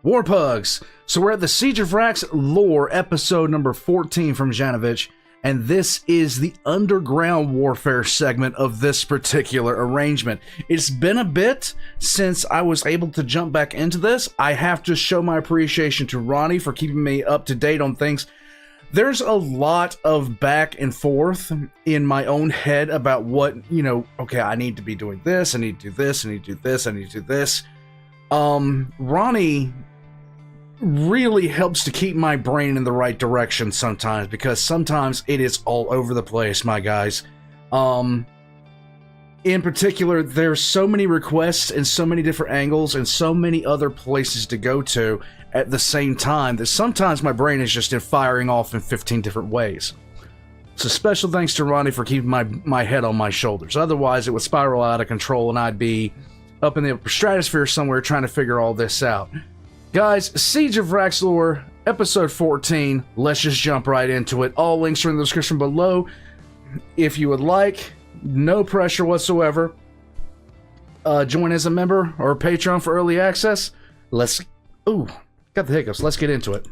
Warpugs! So we're at the Siege of Vraks lore, episode number 14 from Janovich, and this is the underground warfare segment of this particular arrangement. It's been a bit since I was able to jump back into this. I have to show my appreciation to Ronnie for keeping me up to date on things. There's a lot of back and forth in my own head about what, okay, I need to be doing this, I need to do this, I need to do this, I need to do this. Ronnie really helps to keep my brain in the right direction sometimes, because sometimes it is all over the place, my guys. In particular, there's so many requests and so many different angles and so many other places to go to at the same time that sometimes my brain is just firing off in 15 different ways. So special thanks to Ronnie for keeping my head on my shoulders. Otherwise, it would spiral out of control and I'd be up in the upper stratosphere somewhere trying to figure all this out. Guys, Siege of Vraks lore, episode 14. Let's just jump right into it. All links are in the description below. If you would like, no pressure whatsoever, join as a member or a patron for early access. Got the hiccups. Let's get into it.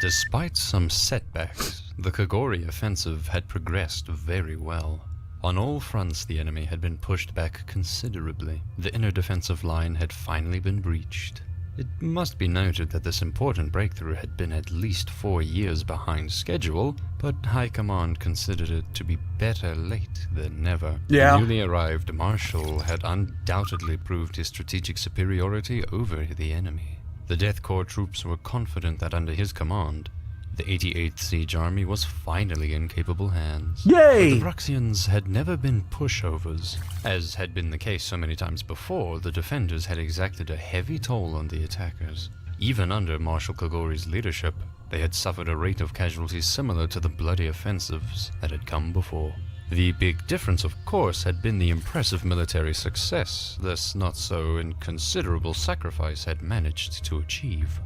Despite some setbacks, the Kori offensive had progressed very well. On all fronts, the enemy had been pushed back considerably. The inner defensive line had finally been breached. It must be noted that this important breakthrough had been at least 4 years behind schedule, but High Command considered it to be better late than never. Yeah. The newly arrived Marshal had undoubtedly proved his strategic superiority over the enemy. The Death Corps troops were confident that under his command, the 88th Siege Army was finally in capable hands. Yay! But the Vraksians had never been pushovers. As had been the case so many times before, the defenders had exacted a heavy toll on the attackers. Even under Marshal Kogori's leadership, they had suffered a rate of casualties similar to the bloody offensives that had come before. The big difference, of course, had been the impressive military success this not-so-inconsiderable sacrifice had managed to achieve.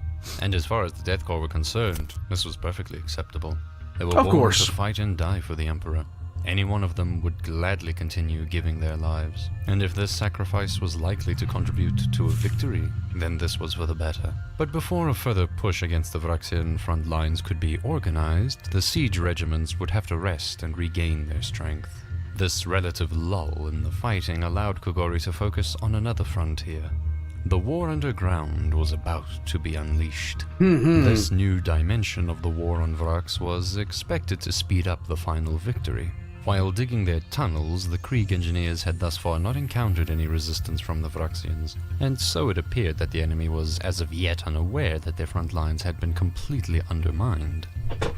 And as far as the Death Corps were concerned, this was perfectly acceptable. They were willing to fight and die for the Emperor. Any one of them would gladly continue giving their lives. And if this sacrifice was likely to contribute to a victory, then this was for the better. But before a further push against the Vraksian front lines could be organized, the siege regiments would have to rest and regain their strength. This relative lull in the fighting allowed Kogori to focus on another frontier. The war underground was about to be unleashed. This new dimension of the war on Vraks was expected to speed up the final victory. While digging their tunnels, the Krieg engineers had thus far not encountered any resistance from the Vraksians, and so it appeared that the enemy was as of yet unaware that their front lines had been completely undermined.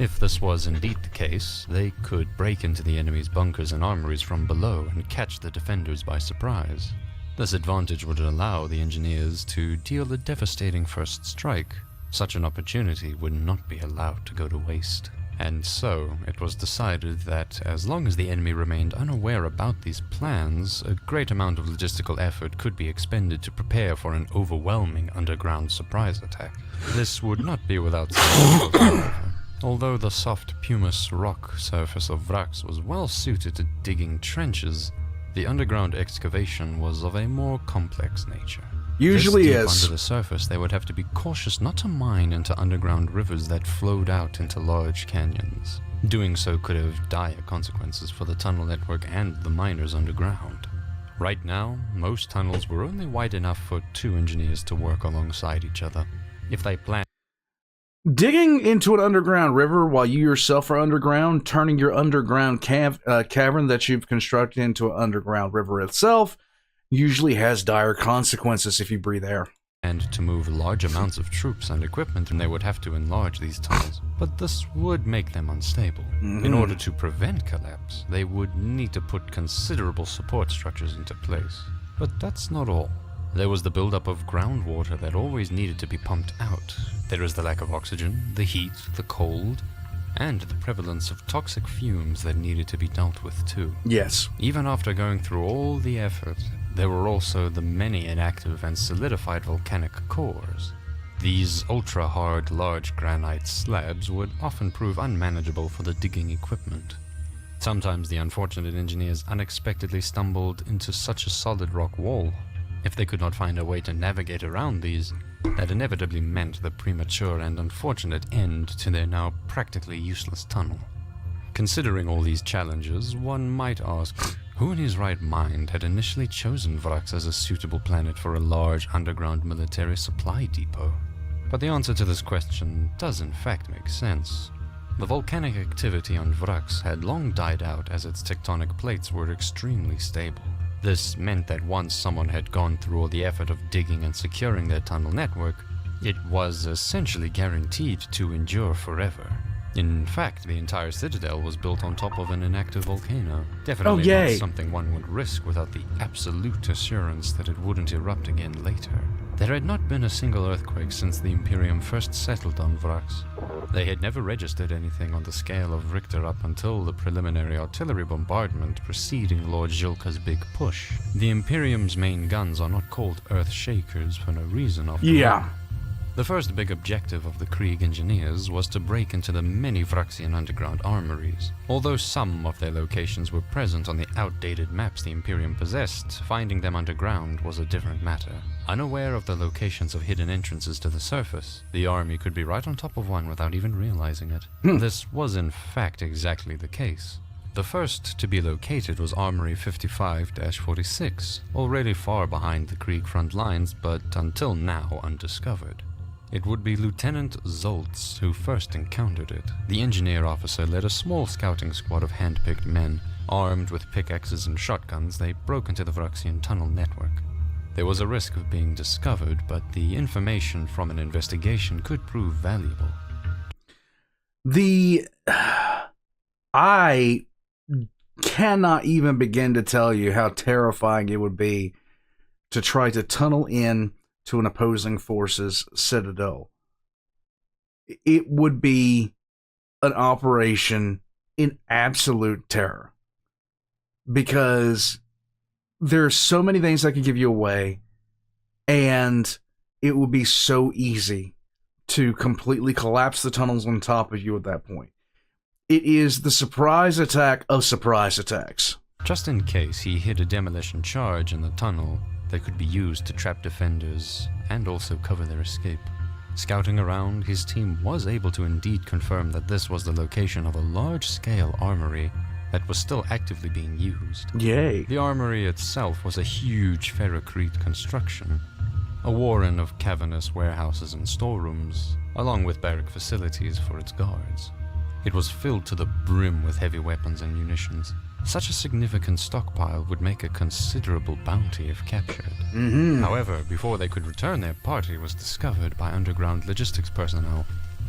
If this was indeed the case, they could break into the enemy's bunkers and armories from below and catch the defenders by surprise. This advantage would allow the engineers to deal a devastating first strike. Such an opportunity would not be allowed to go to waste. And so, it was decided that as long as the enemy remained unaware about these plans, a great amount of logistical effort could be expended to prepare for an overwhelming underground surprise attack. This would not be without some trouble, however. Although the soft pumice rock surface of Vraks was well suited to digging trenches, the underground excavation was of a more complex nature. Usually deep is. Under the surface, they would have to be cautious not to mine into underground rivers that flowed out into large canyons. Doing so could have dire consequences for the tunnel network and the miners underground. Right now, most tunnels were only wide enough for 2 engineers to work alongside each other. If they planned Digging into an underground river while you yourself are underground, turning your underground cavern that you've constructed into an underground river itself, usually has dire consequences if you breathe air. And to move large amounts of troops and equipment, then they would have to enlarge these tunnels. But this would make them unstable. In order to prevent collapse, they would need to put considerable support structures into place. But that's not all. There was the buildup of groundwater that always needed to be pumped out. There was the lack of oxygen, the heat, the cold, and the prevalence of toxic fumes that needed to be dealt with too. Yes. Even after going through all the effort, there were also the many inactive and solidified volcanic cores. These ultra-hard, large granite slabs would often prove unmanageable for the digging equipment. Sometimes the unfortunate engineers unexpectedly stumbled into such a solid rock wall If they could not find a way to navigate around these, that inevitably meant the premature and unfortunate end to their now practically useless tunnel. Considering all these challenges, one might ask, who in his right mind had initially chosen Vraks as a suitable planet for a large underground military supply depot? But the answer to this question does in fact make sense. The volcanic activity on Vraks had long died out as its tectonic plates were extremely stable. This meant that once someone had gone through all the effort of digging and securing their tunnel network, it was essentially guaranteed to endure forever. In fact, the entire citadel was built on top of an inactive volcano. Definitely not something one would risk without the absolute assurance that it wouldn't erupt again later. There had not been a single earthquake since the Imperium first settled on Vraks. They had never registered anything on the scale of Richter up until the preliminary artillery bombardment preceding Lord Zhilka's big push. The Imperium's main guns are not called Earth Shakers for no reason, after all. The first big objective of the Krieg engineers was to break into the many Vraxian underground armories. Although some of their locations were present on the outdated maps the Imperium possessed, finding them underground was a different matter. Unaware of the locations of hidden entrances to the surface, the army could be right on top of one without even realizing it. This was in fact exactly the case. The first to be located was Armory 55-46, already far behind the Krieg front lines, but until now undiscovered. It would be Lieutenant Zoltz who first encountered it. The engineer officer led a small scouting squad of hand-picked men. Armed with pickaxes and shotguns, they broke into the Vraxian tunnel network. There was a risk of being discovered, but the information from an investigation could prove valuable. I cannot even begin to tell you how terrifying it would be to try to tunnel in to an opposing force's citadel. It would be an operation in absolute terror, because there's so many things that could give you away, and it would be so easy to completely collapse the tunnels on top of you at that point. It is the surprise attack of surprise attacks. Just in case he hid a demolition charge in the tunnel that could be used to trap defenders and also cover their escape. Scouting around, his team was able to indeed confirm that this was the location of a large-scale armory that was still actively being used. Yay! The armory itself was a huge ferrocrete construction, a warren of cavernous warehouses and storerooms, along with barrack facilities for its guards. It was filled to the brim with heavy weapons and munitions. Such a significant stockpile would make a considerable bounty if captured. However, before they could return, their party was discovered by underground logistics personnel.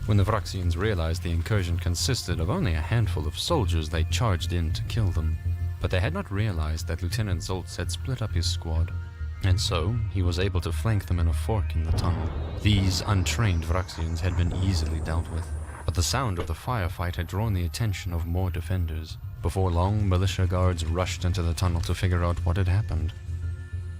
When the Vraxians realized the incursion consisted of only a handful of soldiers, they charged in to kill them. But they had not realized that Lieutenant Zoltz had split up his squad, and so he was able to flank them in a fork in the tunnel. These untrained Vraxians had been easily dealt with, but the sound of the firefight had drawn the attention of more defenders. Before long, militia guards rushed into the tunnel to figure out what had happened.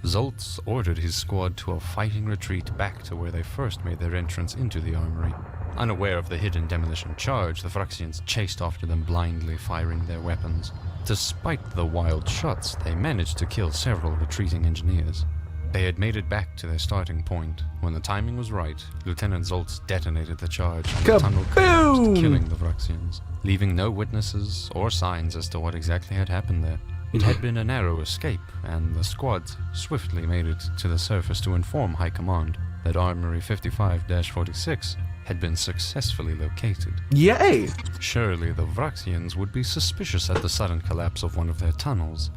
Zoltz ordered his squad to a fighting retreat back to where they first made their entrance into the armory. Unaware of the hidden demolition charge, the Vraxians chased after them blindly, firing their weapons. Despite the wild shots, they managed to kill several retreating engineers. They had made it back to their starting point. When the timing was right, Lieutenant Zoltz detonated the charge and the tunnel collapsed, killing the Vraxians, leaving no witnesses or signs as to what exactly had happened there. It had been a narrow escape, and the squad swiftly made it to the surface to inform High Command that Armory 55-46 had been successfully located. Yay! Surely the Vraxians would be suspicious at the sudden collapse of one of their tunnels.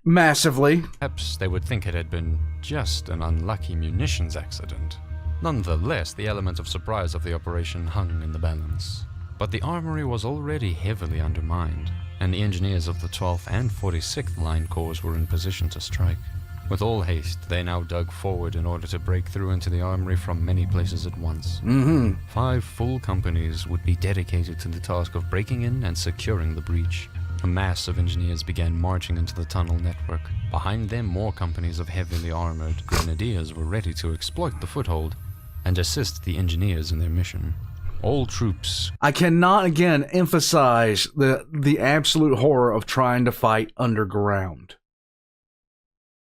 Massively. Perhaps they would think it had been just an unlucky munitions accident. Nonetheless, the element of surprise of the operation hung in the balance. But the armory was already heavily undermined, and the engineers of the 12th and 46th Line Corps were in position to strike. With all haste, they now dug forward in order to break through into the armory from many places at once. 5 full companies would be dedicated to the task of breaking in and securing the breach. A mass of engineers began marching into the tunnel network. Behind them, more companies of heavily armored grenadiers were ready to exploit the foothold and assist the engineers in their mission. All troops... I cannot again emphasize the absolute horror of trying to fight underground.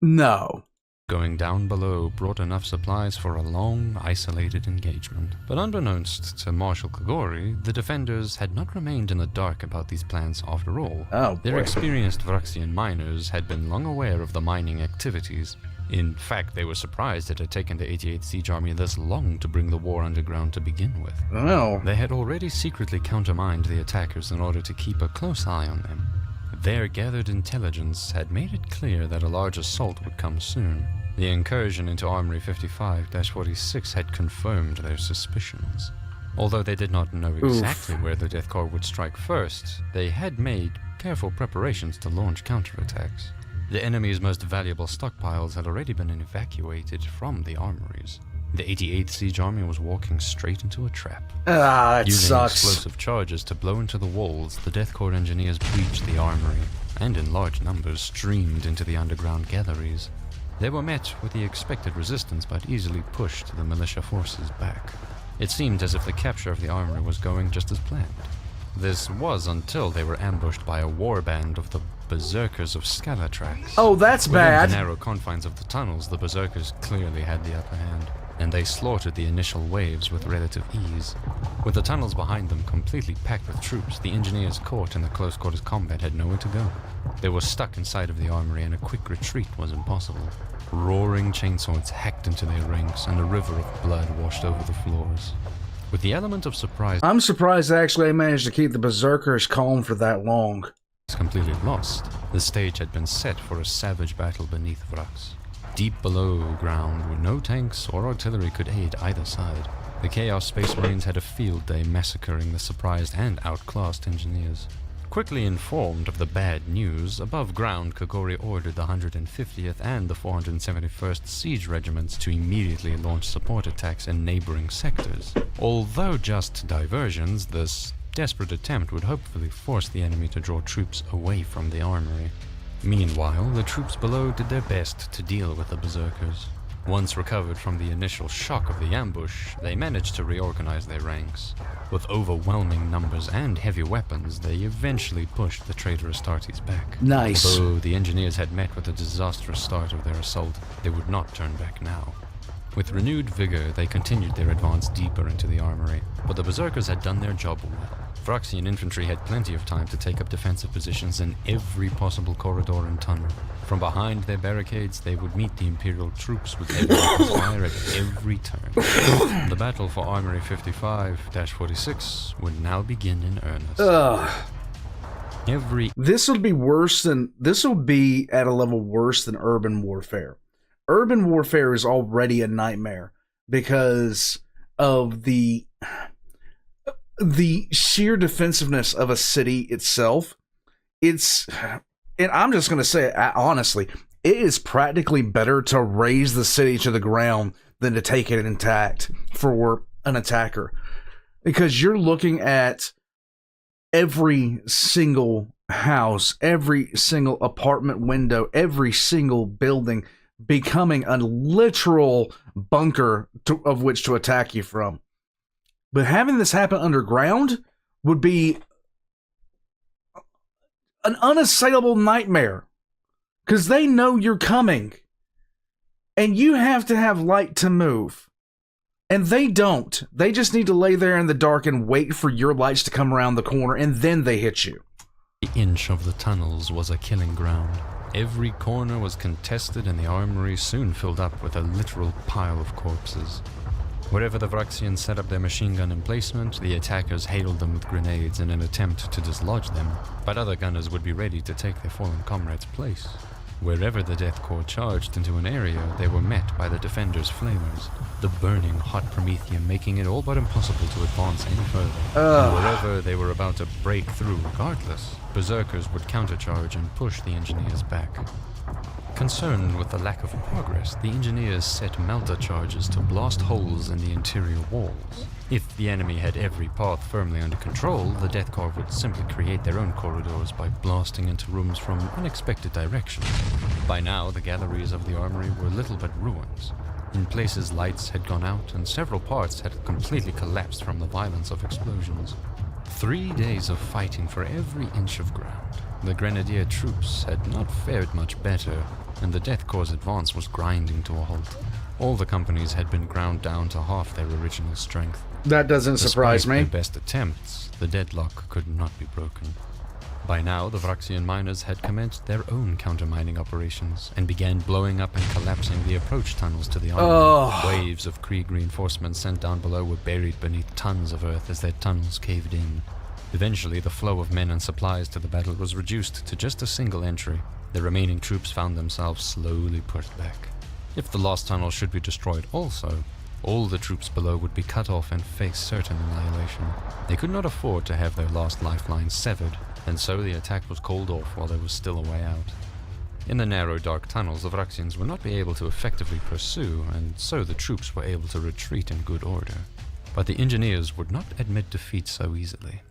No. going down below brought enough supplies for a long, isolated engagement. But unbeknownst to Marshal Kogori, the defenders had not remained in the dark about these plans after all. Oh, Their boy. experienced Vraxian miners had been long aware of the mining activities. In fact, they were surprised it had taken the 88th Siege Army this long to bring the war underground to begin with. Oh. They had already secretly countermined the attackers in order to keep a close eye on them. Their gathered intelligence had made it clear that a large assault would come soon. The incursion into Armory 55-46 had confirmed their suspicions. Although they did not know exactly where the Death Corps would strike first, they had made careful preparations to launch counterattacks. The enemy's most valuable stockpiles had already been evacuated from the armories. The 88th Siege Army was walking straight into a trap. Ah, that Using sucks. explosive charges to blow into the walls, the Death Corps engineers breached the armory, and in large numbers streamed into the underground galleries. They were met with the expected resistance, but easily pushed the militia forces back. It seemed as if the capture of the armory was going just as planned. This was until they were ambushed by a warband of the Berserkers of Scalatrax. Oh, that's Within bad. the narrow confines of the tunnels, the Berserkers clearly had the upper hand, and they slaughtered the initial waves with relative ease. With the tunnels behind them completely packed with troops, the engineers caught in the close-quarters combat had nowhere to go. They were stuck inside of the armory, and a quick retreat was impossible. Roaring chainswords hacked into their ranks, and a river of blood washed over the floors. With the element of surprise I'm surprised actually they managed to keep the Berserkers calm for that long. completely lost, the stage had been set for a savage battle beneath Vraks. Deep below ground, where no tanks or artillery could aid either side, the Chaos Space Marines had a field day massacring the surprised and outclassed engineers. Quickly informed of the bad news, above ground Kogori ordered the 150th and the 471st Siege Regiments to immediately launch support attacks in neighboring sectors. Although just diversions, this desperate attempt would hopefully force the enemy to draw troops away from the armory. Meanwhile, the troops below did their best to deal with the Berserkers. Once recovered from the initial shock of the ambush, they managed to reorganize their ranks. With overwhelming numbers and heavy weapons, they eventually pushed the traitor Astartes back. Nice. Although the engineers had met with a disastrous start of their assault, they would not turn back now. With renewed vigor, they continued their advance deeper into the armory, but the Berserkers had done their job well. Vraxian infantry had plenty of time to take up defensive positions in every possible corridor and tunnel. From behind their barricades, they would meet the Imperial troops with heavy weapons fire at every turn. The battle for Armory 55-46 would now begin in earnest. This would be at a level worse than urban warfare. Urban warfare is already a nightmare because of the sheer defensiveness of a city itself. And I'm just going to say it honestly, it is practically better to raise the city to the ground than to take it intact for an attacker. Because you're looking at every single house, every single apartment window, every single building becoming a literal bunker of which to attack you from. But having this happen underground would be an unassailable nightmare. Because they know you're coming. And you have to have light to move. And they don't. They just need to lay there in the dark and wait for your lights to come around the corner, and then they hit you. The inch of the tunnels was a killing ground. Every corner was contested, and the armory soon filled up with a literal pile of corpses. Wherever the Vraxians set up their machine gun emplacement, the attackers hailed them with grenades in an attempt to dislodge them, but other gunners would be ready to take their fallen comrades' place. Wherever the Death Corps charged into an area, they were met by the defenders' flamers, the burning hot promethium making it all but impossible to advance any further. And wherever they were about to break through regardless, berserkers would countercharge and push the engineers back. Concerned with the lack of progress, the engineers set melter charges to blast holes in the interior walls. If the enemy had every path firmly under control, the Death Corps would simply create their own corridors by blasting into rooms from unexpected directions. By now, the galleries of the armory were little but ruins. In places, lights had gone out, and several parts had completely collapsed from the violence of explosions. 3 days of fighting for every inch of ground. The Grenadier troops had not fared much better. and the Death Corps' advance was grinding to a halt. All the companies had been ground down to half their original strength. That doesn't surprise Despite me. their best attempts, the deadlock could not be broken. By now, the Vraxian miners had commenced their own countermining operations and began blowing up and collapsing the approach tunnels to the armory. Waves of Krieg reinforcements sent down below were buried beneath tons of earth as their tunnels caved in. Eventually, the flow of men and supplies to the battle was reduced to just a single entry. The remaining troops found themselves slowly pushed back. If the last tunnel should be destroyed also, all the troops below would be cut off and face certain annihilation. They could not afford to have their last lifelines severed, and so the attack was called off while there was still a way out. In the narrow, dark tunnels, the Vraxians would not be able to effectively pursue, and so the troops were able to retreat in good order. But the engineers would not admit defeat so easily.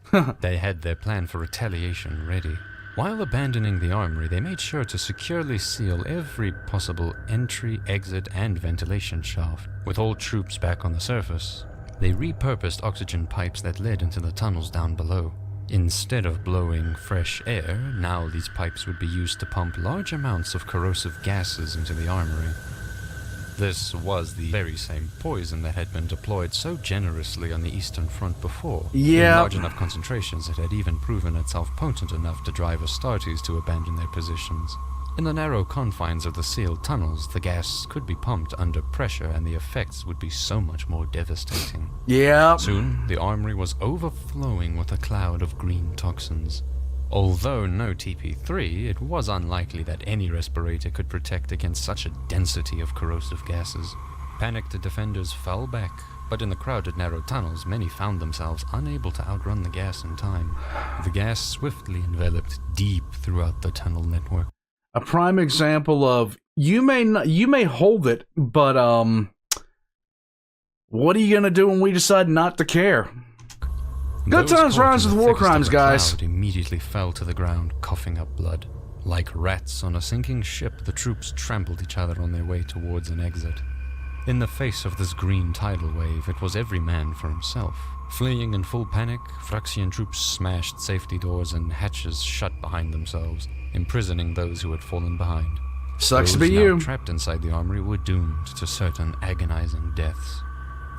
They had their plan for retaliation ready. While abandoning the armory, they made sure to securely seal every possible entry, exit, and ventilation shaft. With all troops back on the surface, they repurposed oxygen pipes that led into the tunnels down below. Instead of blowing fresh air, now these pipes would be used to pump large amounts of corrosive gases into the armory. This was the very same poison that had been deployed so generously on the Eastern Front before. Yeah. In large enough concentrations, it had even proven itself potent enough to drive Astartes to abandon their positions. In the narrow confines of the sealed tunnels, the gas could be pumped under pressure and the effects would be so much more devastating. Yeah. Soon, the armory was overflowing with a cloud of green toxins. Although no TP3, it was unlikely that any respirator could protect against such a density of corrosive gases. Panicked defenders fell back, but in the crowded narrow tunnels, many found themselves unable to outrun the gas in time. The gas swiftly enveloped deep throughout the tunnel network. A prime example of you may hold it, but what are you gonna do when we decide not to care? Good Those times caught rhymes in with the war thickest of crimes, the guys. cloud immediately fell to the ground, coughing up blood. Like rats on a sinking ship, the troops trampled each other on their way towards an exit. In the face of this green tidal wave, it was every man for himself. Fleeing in full panic, Vraxian troops smashed safety doors and hatches shut behind themselves, imprisoning those who had fallen behind. Sucks to Those be now you. trapped inside the armory were doomed to certain agonizing deaths.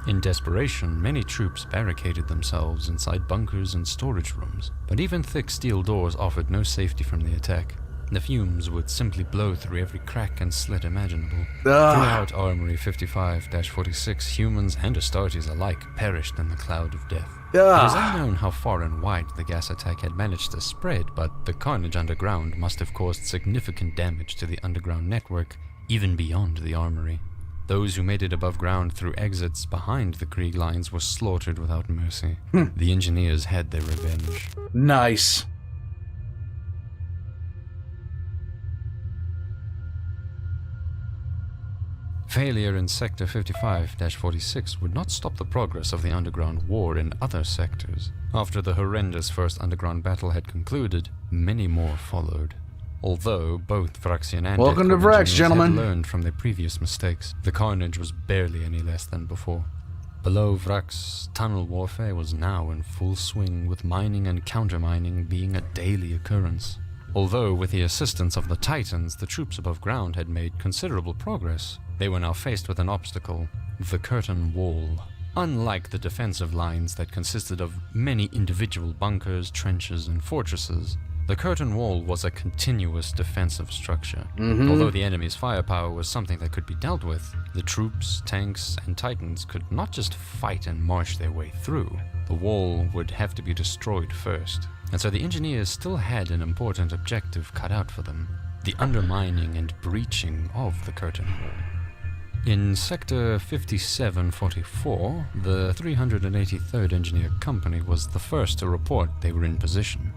In desperation, many troops barricaded themselves inside bunkers and storage rooms, but even thick steel doors offered no safety from the attack. The fumes would simply blow through every crack and slit imaginable. Throughout Armory 55-46, humans and Astartes alike perished in the cloud of death. It is unknown how far and wide the gas attack had managed to spread, but the carnage underground must have caused significant damage to the underground network, even beyond the armory. Those who made it above ground through exits behind the Krieg lines were slaughtered without mercy. The engineers had their revenge. Nice. Failure in Sector 55-46 would not stop the progress of the underground war in other sectors. After the horrendous first underground battle had concluded, many more followed. Although both Vraxian and Welcome to Death Corps Vraks, engineers gentlemen. had learned from their previous mistakes, the carnage was barely any less than before. Below Vraks, tunnel warfare was now in full swing, with mining and countermining being a daily occurrence. Although with the assistance of the Titans, the troops above ground had made considerable progress, they were now faced with an obstacle: the curtain wall. Unlike the defensive lines that consisted of many individual bunkers, trenches, and fortresses, the curtain wall was a continuous defensive structure. Although the enemy's firepower was something that could be dealt with, the troops, tanks, and Titans could not just fight and march their way through. The wall would have to be destroyed first, and so the engineers still had an important objective cut out for them: the undermining and breaching of the curtain wall. In Sector 5744, the 383rd Engineer Company was the first to report they were in position.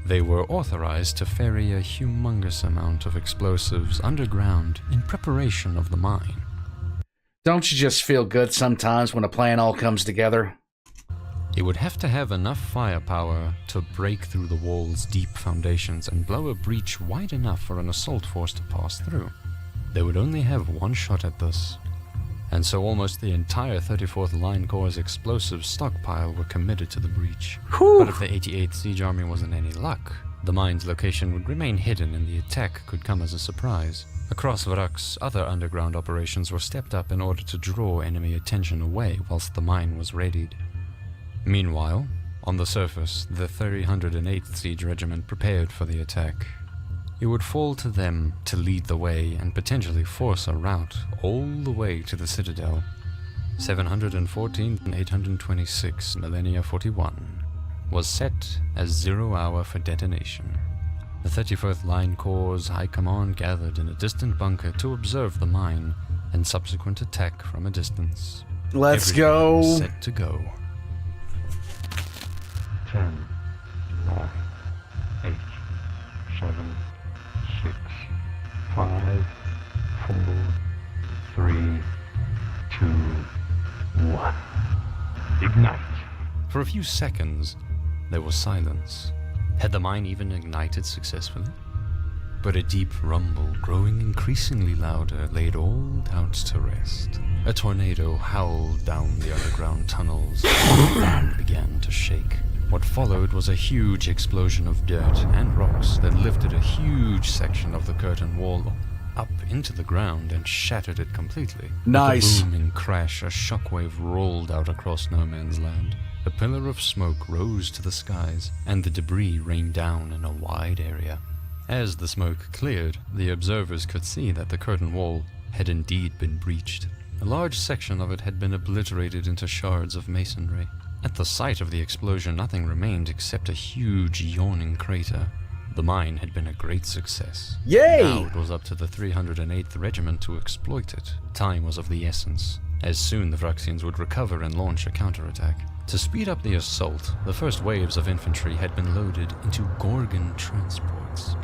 They were authorized to ferry a humongous amount of explosives underground in preparation of the mine. Don't you just feel good sometimes when a plan all comes together? It would have to have enough firepower to break through the wall's deep foundations and blow a breach wide enough for an assault force to pass through. They would only have one shot at this, and so almost the entire 34th Line Corps' explosive stockpile were committed to the breach. But if the 88th Siege Army wasn't any luck, the mine's location would remain hidden and the attack could come as a surprise. Across Vraks, other underground operations were stepped up in order to draw enemy attention away whilst the mine was readied. Meanwhile, on the surface, the 308th Siege Regiment prepared for the attack. It would fall to them to lead the way and potentially force a route all the way to the Citadel. 714 and 826 Millennia 41 was set as 0 hour for detonation. The 31st Line Corps' High Command gathered in a distant bunker to observe the mine and subsequent attack from a distance. Let's Everything go. was set to go. 10, 9, 8, 7, 6, 5, 4, 3, 2, 1. Ignite. For a few seconds, there was silence. Had the mine even ignited successfully? But a deep rumble, growing increasingly louder, laid all doubts to rest. A tornado howled down the underground tunnels, and the ground began to shake. What followed was a huge explosion of dirt and rocks that lifted a huge section of the curtain wall up into the ground and shattered it completely. Nice. With a booming crash, a shockwave rolled out across no man's land. A pillar of smoke rose to the skies, and the debris rained down in a wide area. As the smoke cleared, the observers could see that the curtain wall had indeed been breached. A large section of it had been obliterated into shards of masonry. At the site of the explosion, nothing remained except a huge yawning crater. The mine had been a great success. Yay! Now it was up to the 308th Regiment to exploit it. Time was of the essence, as soon the Vraksians would recover and launch a counterattack. To speed up the assault, the first waves of infantry had been loaded into Gorgon transports.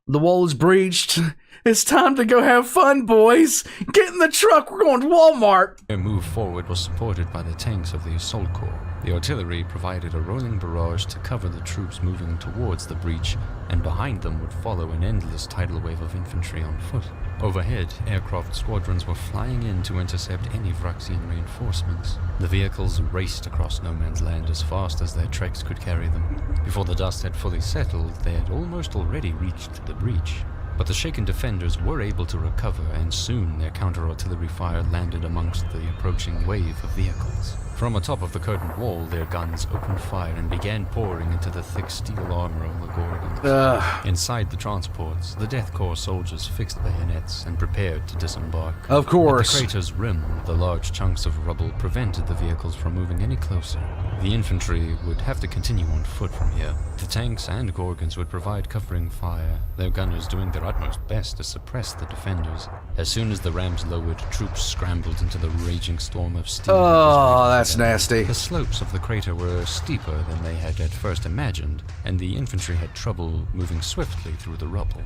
The wall is breached. It's time to go have fun, boys. Get in the truck. We're going to Walmart. Their move forward was supported by the tanks of the Assault Corps. The artillery provided a rolling barrage to cover the troops moving towards the breach, and behind them would follow an endless tidal wave of infantry on foot. Overhead, aircraft squadrons were flying in to intercept any Vraksian reinforcements. The vehicles raced across no man's land as fast as their treks could carry them. Before the dust had fully settled, they had almost already reached the breach. But the shaken defenders were able to recover, and soon their counter-artillery fire landed amongst the approaching wave of vehicles. From atop of the curtain wall, their guns opened fire and began pouring into the thick steel armor of the Gorgons. Inside the transports, the Death Corps soldiers fixed bayonets and prepared to disembark. Of course. At the crater's rim, the large chunks of rubble prevented the vehicles from moving any closer. The infantry would have to continue on foot from here. The tanks and Gorgons would provide covering fire, their gunners doing their utmost best to suppress the defenders. As soon as the rams lowered, troops scrambled into the raging storm of steel. Oh, that's nasty. The slopes of the crater were steeper than they had at first imagined, and the infantry had trouble moving swiftly through the rubble.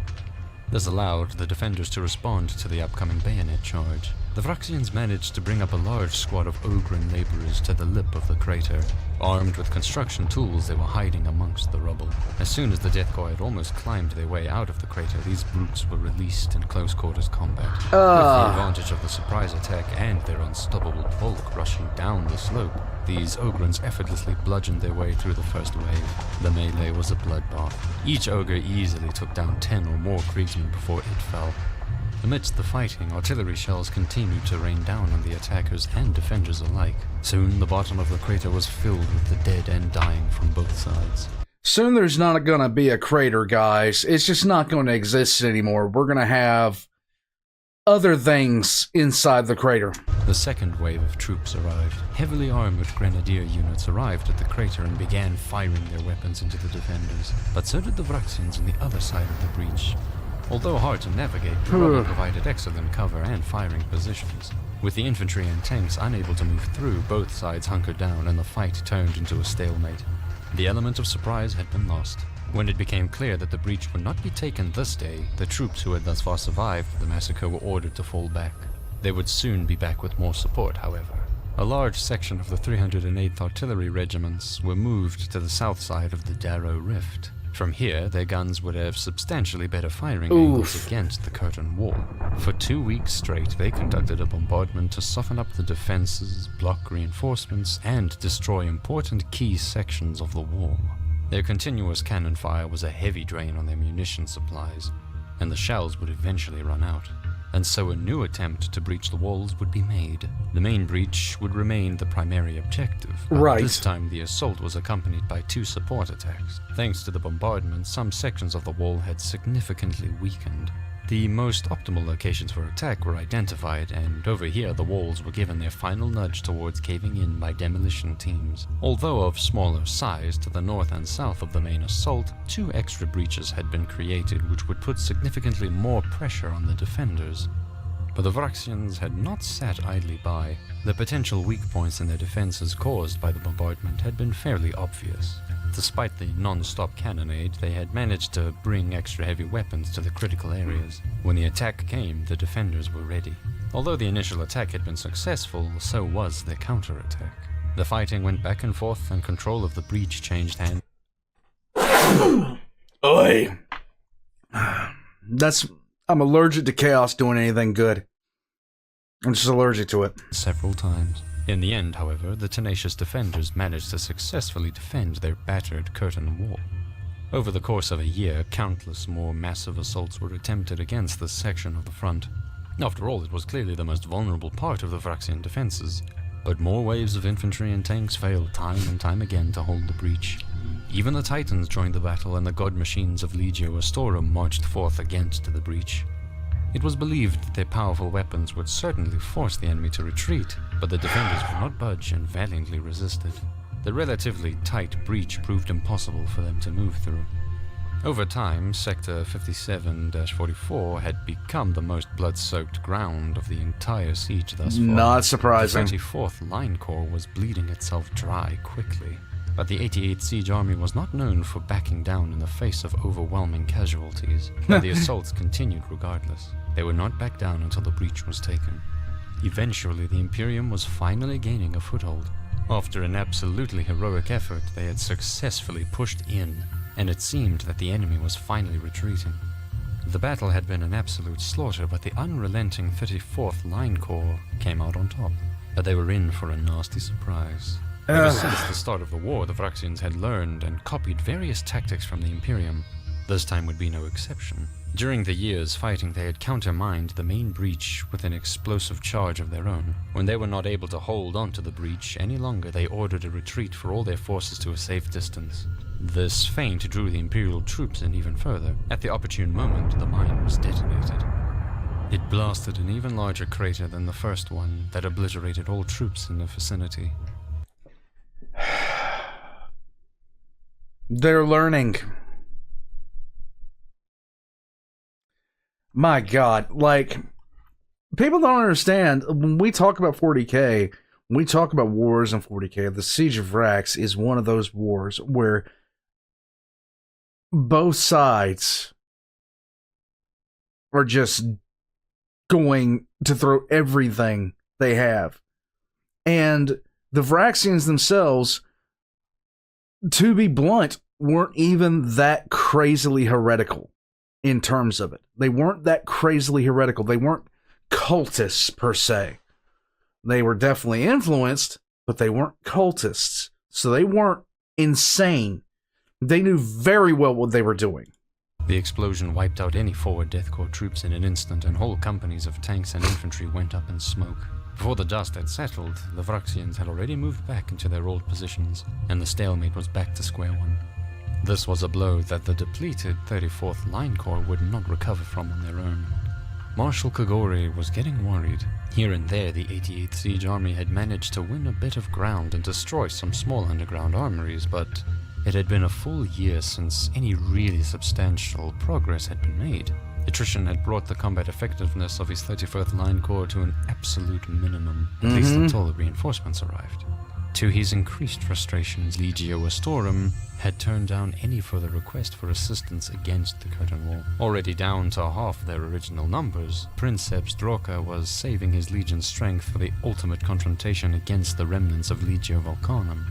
This allowed the defenders to respond to the upcoming bayonet charge. The Vraksians managed to bring up a large squad of Ogren laborers to the lip of the crater. Armed with construction tools, they were hiding amongst the rubble. As soon as the Death Corps had almost climbed their way out of the crater, these brutes were released in close-quarters combat. With the advantage of the surprise attack and their unstoppable bulk rushing down the slope, these Ogrens effortlessly bludgeoned their way through the first wave. The melee was a bloodbath. Each Ogre easily took down 10 or more Kriegsmen before it fell. Amidst the fighting, artillery shells continued to rain down on the attackers and defenders alike. Soon, the bottom of the crater was filled with the dead and dying from both sides. Soon there's not gonna be a crater, guys. It's just not going to exist anymore. We're gonna have other things inside the crater. The second wave of troops arrived. Heavily armored grenadier units arrived at the crater and began firing their weapons into the defenders. But so did the Vraksians on the other side of the breach. Although hard to navigate, the rubble provided excellent cover and firing positions. With the infantry and tanks unable to move through, both sides hunkered down and the fight turned into a stalemate. The element of surprise had been lost. When it became clear that the breach would not be taken this day, the troops who had thus far survived the massacre were ordered to fall back. They would soon be back with more support, however. A large section of the 308th Artillery Regiments were moved to the south side of the Darrow Rift. From here, their guns would have substantially better firing angles against the curtain wall. For 2 weeks straight, they conducted a bombardment to soften up the defenses, block reinforcements, and destroy important key sections of the wall. Their continuous cannon fire was a heavy drain on their munition supplies, and the shells would eventually run out. And so a new attempt to breach the walls would be made. The main breach would remain the primary objective, but Right. this time the assault was accompanied by 2 support attacks. Thanks to the bombardment, some sections of the wall had significantly weakened. The most optimal locations for attack were identified, and over here the walls were given their final nudge towards caving in by demolition teams. Although of smaller size, to the north and south of the main assault, 2 extra breaches had been created which would put significantly more pressure on the defenders. But the Vraksians had not sat idly by. The potential weak points in their defenses caused by the bombardment had been fairly obvious. Despite the non-stop cannonade, they had managed to bring extra heavy weapons to the critical areas. When the attack came, the defenders were ready. Although the initial attack had been successful, so was their counterattack. The fighting went back and forth, and control of the breach changed hands. Oi. I'm allergic to chaos doing anything good. I'm just allergic to it. Several times. In the end, however, the tenacious defenders managed to successfully defend their battered curtain wall. Over the course of a year, countless more massive assaults were attempted against this section of the front. After all, it was clearly the most vulnerable part of the Vraksian defenses, but more waves of infantry and tanks failed time and time again to hold the breach. Even the Titans joined the battle, and the god machines of Legio Astorum marched forth against the breach. It was believed that their powerful weapons would certainly force the enemy to retreat, but the defenders would not budge and valiantly resisted. The relatively tight breach proved impossible for them to move through. Over time, Sector 57-44 had become the most blood-soaked ground of the entire siege thus far. Not surprising. The 34th Line Corps was bleeding itself dry quickly, but the 88th Siege Army was not known for backing down in the face of overwhelming casualties, and the assaults continued regardless. They would not back down until the breach was taken. Eventually, the Imperium was finally gaining a foothold. After an absolutely heroic effort, they had successfully pushed in, and it seemed that the enemy was finally retreating. The battle had been an absolute slaughter, but the unrelenting 34th Line Corps came out on top. But they were in for a nasty surprise. Ever since the start of the war, the Vraksians had learned and copied various tactics from the Imperium. This time would be no exception. During the years fighting, they had countermined the main breach with an explosive charge of their own. When they were not able to hold on to the breach any longer, they ordered a retreat for all their forces to a safe distance. This feint drew the Imperial troops in even further. At the opportune moment, the mine was detonated. It blasted an even larger crater than the first one that obliterated all troops in the vicinity. They're learning. My God, like, people don't understand. When we talk about 40K, when we talk about wars in 40K, the Siege of Vraks is one of those wars where both sides are just going to throw everything they have. And the Vraksians themselves, to be blunt, weren't even that crazily heretical in terms of it. They weren't that crazily heretical. They weren't cultists, per se. They were definitely influenced, but they weren't cultists. So they weren't insane. They knew very well what they were doing. The explosion wiped out any forward Death Corps troops in an instant, and whole companies of tanks and infantry went up in smoke. Before the dust had settled, the Vraksians had already moved back into their old positions, and the stalemate was back to square one. This was a blow that the depleted 34th Line Corps would not recover from on their own. Marshal Kogori was getting worried. Here and there, the 88th Siege Army had managed to win a bit of ground and destroy some small underground armories, but it had been a full year since any really substantial progress had been made. Attrition had brought the combat effectiveness of his 34th Line Corps to an absolute minimum, at least until the reinforcements arrived. To his increased frustrations, Legio Astorum had turned down any further request for assistance against the curtain wall. Already down to half their original numbers, Princeps Droka was saving his legion's strength for the ultimate confrontation against the remnants of Legio Volcanum.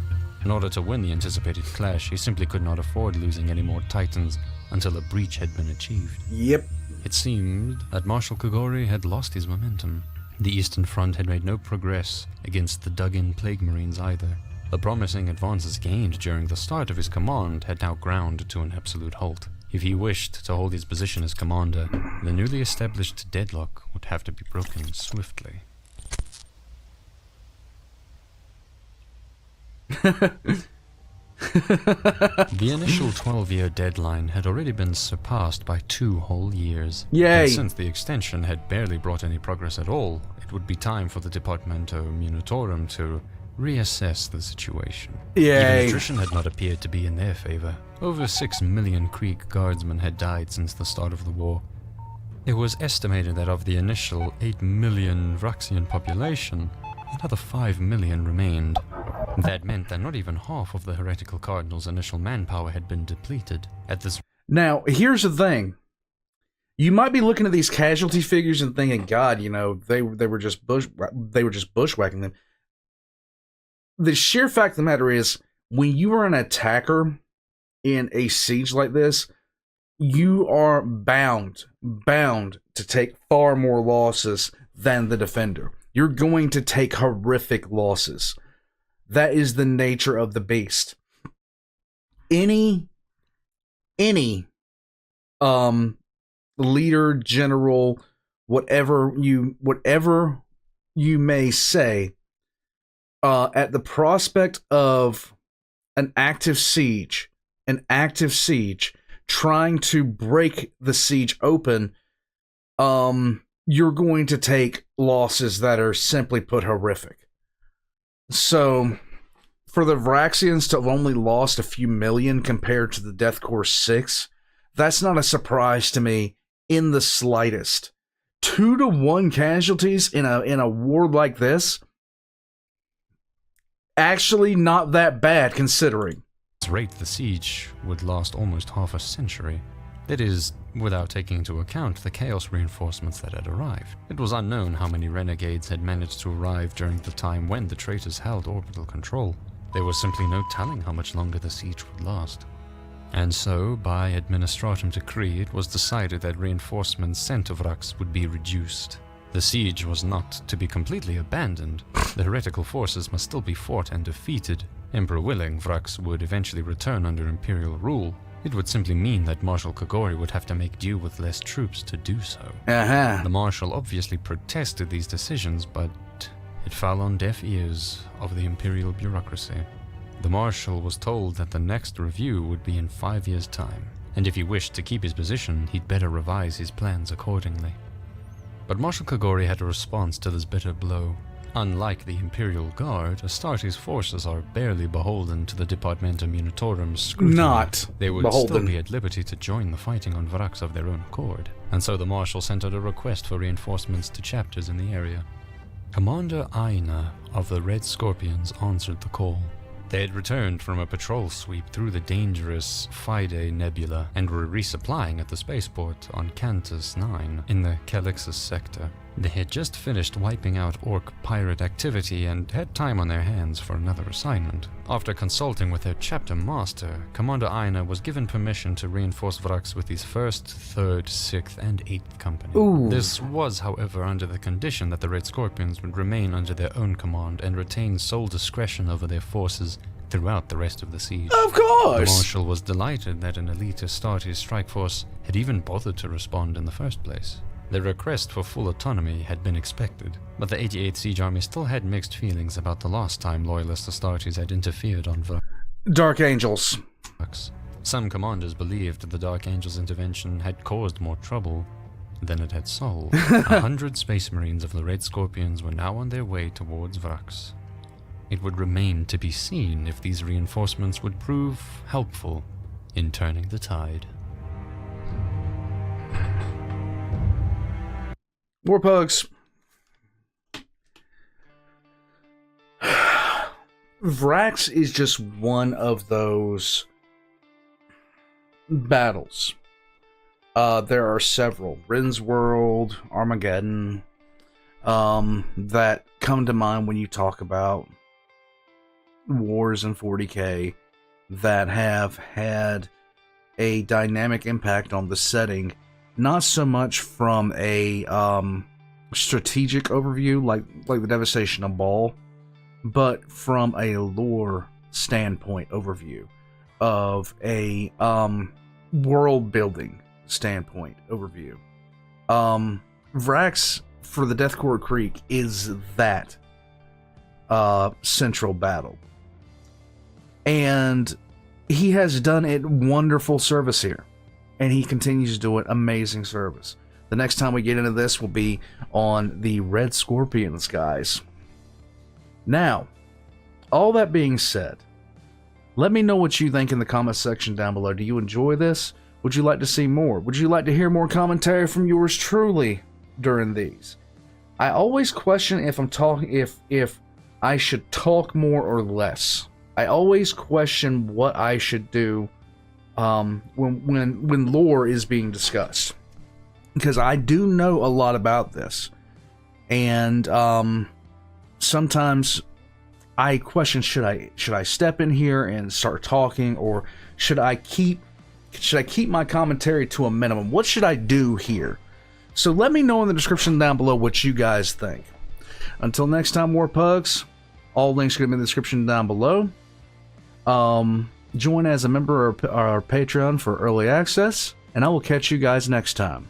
In order to win the anticipated clash, he simply could not afford losing any more Titans until a breach had been achieved. Yep. It seemed that Marshal Kogori had lost his momentum. The Eastern Front had made no progress against the dug-in Plague Marines either. The promising advances gained during the start of his command had now ground to an absolute halt. If he wished to hold his position as commander, the newly established deadlock would have to be broken swiftly. The initial 12-year deadline had already been surpassed by 2 whole years. Yay! And since the extension had barely brought any progress at all, it would be time for the Departamento Munitorum to reassess the situation. Yay! Even attrition had not appeared to be in their favor. Over 6 million Krieg guardsmen had died since the start of the war. It was estimated that of the initial 8 million Vraksian population, another 5 million remained. That meant that not even half of the heretical cardinal's initial manpower had been depleted. At this Now, here's the thing. You might be looking at these casualty figures and thinking, God, you know, they were just bushwhacking them. The sheer fact of the matter is, when you are an attacker in a siege like this, you are bound to take far more losses than the defender. You're going to take horrific losses. That is the nature of the beast. Any leader, general, whatever you may say, at the prospect of an active siege, trying to break the siege open, you're going to take losses that are simply put horrific. So, for the Vraksians to have only lost a few million compared to the Death Corps 6, that's not a surprise to me in the slightest. 2-to-1 casualties in a war like this, actually not that bad considering. rate, the siege would last almost half a century. That is, without taking into account the Chaos reinforcements that had arrived. It was unknown how many renegades had managed to arrive during the time when the traitors held orbital control. There was simply no telling how much longer the siege would last. And so, by administratum decree, it was decided that reinforcements sent to Vraks would be reduced. The siege was not to be completely abandoned. The heretical forces must still be fought and defeated. Emperor willing, Vraks would eventually return under imperial rule. It would simply mean that Marshal Kogori would have to make do with less troops to do so. The Marshal obviously protested these decisions, but it fell on deaf ears of the imperial bureaucracy. The Marshal was told that the next review would be in 5 years' time, and if he wished to keep his position, he'd better revise his plans accordingly. But Marshal Kogori had a response to this bitter blow. Unlike the Imperial Guard, Astartes' forces are barely beholden to the Departamento Munitorum's scrutiny. They would still be at liberty to join the fighting on Vraks of their own accord, and so the Marshal sent out a request for reinforcements to chapters in the area. Commander Aina of the Red Scorpions answered the call. They had returned from a patrol sweep through the dangerous Fide Nebula and were resupplying at the spaceport on Cantus 9 in the Calixus sector. They had just finished wiping out Orc pirate activity and had time on their hands for another assignment. After consulting with their chapter master, Commander Aina was given permission to reinforce Vraks with his 1st, 3rd, 6th, and 8th company. This was, however, under the condition that the Red Scorpions would remain under their own command and retain sole discretion over their forces throughout the rest of the siege. Of course! The Marshal was delighted that an elite Astartes strike force had even bothered to respond in the first place. The request for full autonomy had been expected, but the 88th Siege Army still had mixed feelings about the last time loyalist Astartes had interfered on Dark Angels. Vraks. Some commanders believed the Dark Angels' intervention had caused more trouble than it had solved. 100 Space Marines of the Red Scorpions were now on their way towards Vraks. It would remain to be seen if these reinforcements would prove helpful in turning the tide. Warpugs. Vraks is just one of those battles. There are several. Rin's World, Armageddon, that come to mind when you talk about wars in 40k that have had a dynamic impact on the setting. Not so much from a strategic overview like the devastation of Baal, but from a lore standpoint overview, of a world building standpoint overview. Vraks for the Deathcore Creek is that central battle. And he has done it wonderful service here. And he continues to do it amazing service. The next time we get into this will be on the Red Scorpions, guys. Now, all that being said, let me know what you think in the comment section down below. Do you enjoy this? Would you like to see more? Would you like to hear more commentary from yours truly during these? I always question if I'm talking if I should talk more or less. I always question what I should do when lore is being discussed, because I do know a lot about this, and sometimes I question, should I step in here and start talking, or should I keep my commentary to a minimum? What should I do here? So let me know in the description down below what you guys think. Until next time, War Pugs, all links are going to be in the description down below. Join as a member of our Patreon for early access, and I will catch you guys next time.